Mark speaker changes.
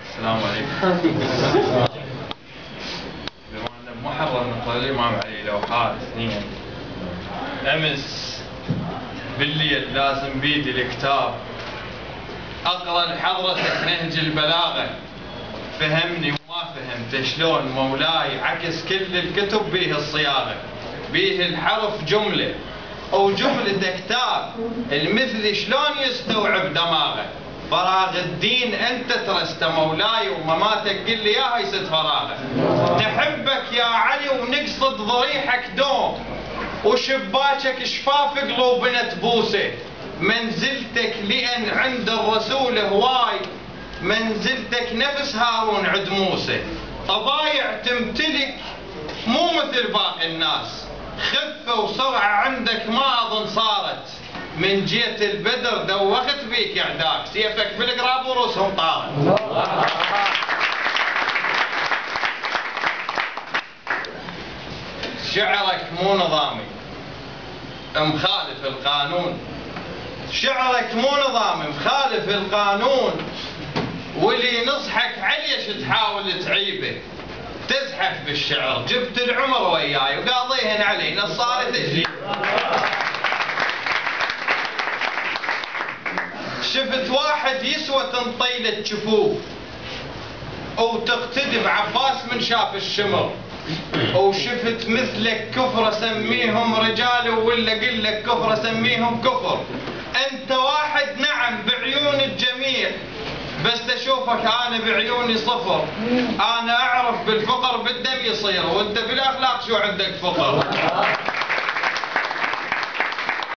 Speaker 1: السلام عليكم. بما ان محرم نقرا الامام علي لوحات اثنين، امس بالليل لازم بيدي الكتاب اقرا لحضرتك نهج البلاغه، فهمني وما فهمت شلون مولاي عكس كل الكتب بيه الصياغه، بيه الحرف جمله وجملته كتاب، المثلي شلون يستوعب دماغه؟ فراغ الدين انت ترسته مولاي، ومماتك قل لي اياها يسد فراغه. نحبك يا علي ونقصد ضريحك دوم، وشباكك شفاف قلوبنا تبوسه، منزلتك لأن عند الرسول هواي، منزلتك نفس هارون عند موسى، طبايع تمتلك مو مثل باقي الناس، خفة وسرعة عندك ما أظن صارت، من جيت البدر دوخت بيك يعداك، سيفك بالقراب ورؤوسهم طارت. شعرك مو نظامي مخالف القانون، شعرك مو نظامي مخالف القانون، واللي نصحك عليش تحاول تعيبه، تزحف بالشعر، جبت العمر وياي وقاضيهن علي نصاري تجيب. شفت واحد يسوى تنطيله جفوف، وتقتدي بعباس من شاف الشمر، وشفت مثلك كفر اسميهم رجال، ولا قل لك كفر اسميهم كفر. انت واحد نعم بعيون الجميع، بس تشوفك انا بعيوني صفر، انا اعرف بالفقر بالدم يصير، وانت بالاخلاق شو عندك فقر.